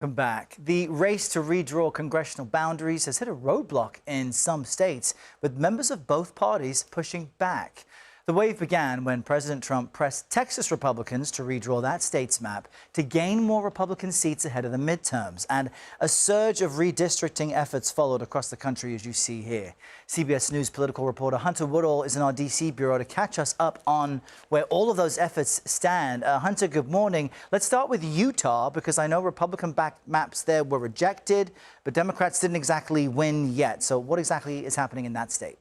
Welcome back. The race to redraw congressional boundaries has hit a roadblock in some states, with members of both parties pushing back. The wave began when President Trump pressed Texas Republicans to redraw that state's map to gain more Republican seats ahead of the midterms. And a surge of redistricting efforts followed across the country, as you see here. CBS News political reporter Hunter Woodall is in our D.C. bureau to catch us up on where all of those efforts stand. Hunter, good morning. Let's start with Utah, because I know Republican-backed maps there were rejected, but Democrats didn't exactly win yet. So what exactly is happening in that state?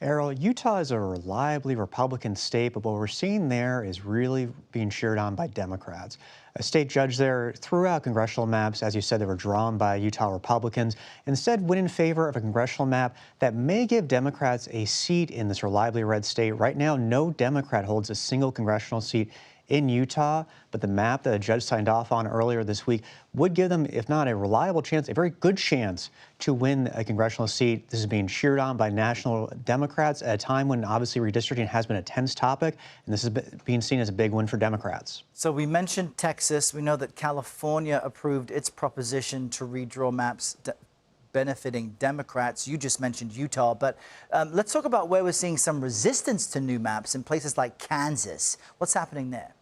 Errol, Utah is a reliably Republican state, but what we're seeing there is really being cheered on by Democrats. A state judge there threw out congressional maps, as you said, that were drawn by Utah Republicans, instead went in favor of a congressional map that may give Democrats a seat in this reliably red state. Right now, no Democrat holds a single congressional seat in Utah, but the map that a judge signed off on earlier this week would give them, if not a reliable chance, a very good chance to win a congressional seat. This is being cheered on by national Democrats at a time when obviously redistricting has been a tense topic, and this is being seen as a big win for Democrats. So we mentioned Texas. We know that California approved its proposition to redraw maps benefiting Democrats. You just mentioned Utah, but let's talk about where we're seeing some resistance to new maps in places like Kansas. What's happening there?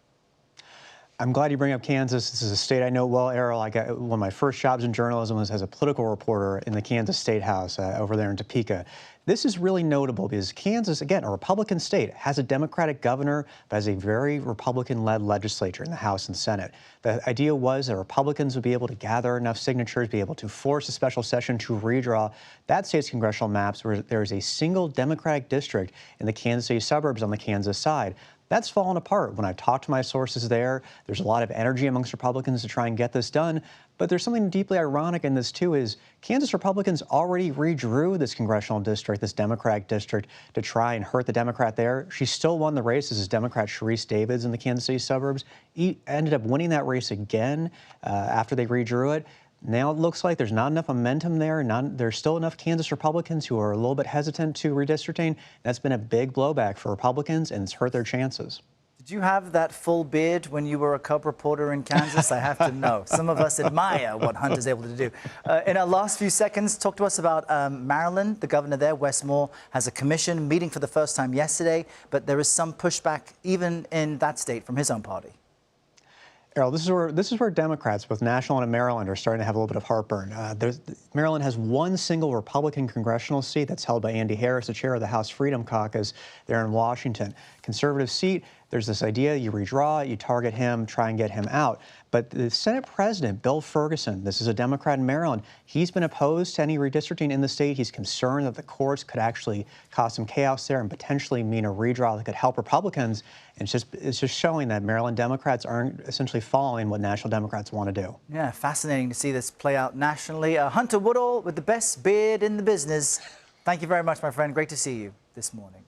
I'm glad you bring up Kansas. This is a state I know well, Errol. I got one of my first jobs in journalism was as a political reporter in the Kansas State House over there in Topeka. This is really notable because Kansas, again, a Republican state, has a Democratic governor, but has a very Republican-led legislature in the House and Senate. The idea was that Republicans would be able to gather enough signatures, be able to force a special session to redraw that state's congressional maps where there is a single Democratic district in the Kansas City suburbs on the Kansas side. That's fallen apart. When I've talked to my sources there, there's a lot of energy amongst Republicans to try and get this done. But there's something deeply ironic in this, too, is Kansas Republicans already redrew this congressional district, this Democratic district, to try and hurt the Democrat there. She still won the race. This is Democrat Sharice Davids in the Kansas City suburbs. He ended up winning that race again after they redrew it. Now it looks like there's not enough momentum there. There's still enough Kansas Republicans who are a little bit hesitant to redistricting. That's been a big blowback for Republicans, and it's hurt their chances. Did you have that full beard when you were a cub reporter in Kansas? I have to know. Some of us admire what Hunter's able to do. In our last few seconds, talk to us about Maryland. The governor there, Wes Moore, has a commission meeting for the first time yesterday, but there is some pushback even in that state from his own party. Errol, this is where Democrats, both national and Maryland, are starting to have a little bit of heartburn. Maryland has one single Republican congressional seat that's held by Andy Harris, the chair of the House Freedom Caucus there in Washington. Conservative seat, there's this idea you redraw it, you target him, try and get him out. But the Senate President, Bill Ferguson, this is a Democrat in Maryland, he's been opposed to any redistricting in the state. He's concerned that the courts could actually cause some chaos there and potentially mean a redraw that could help Republicans. And it's just showing that Maryland Democrats aren't essentially following what national Democrats want to do. Yeah, fascinating to see this play out nationally. Hunter Woodall with the best beard in the business. Thank you very much, my friend. Great to see you this morning.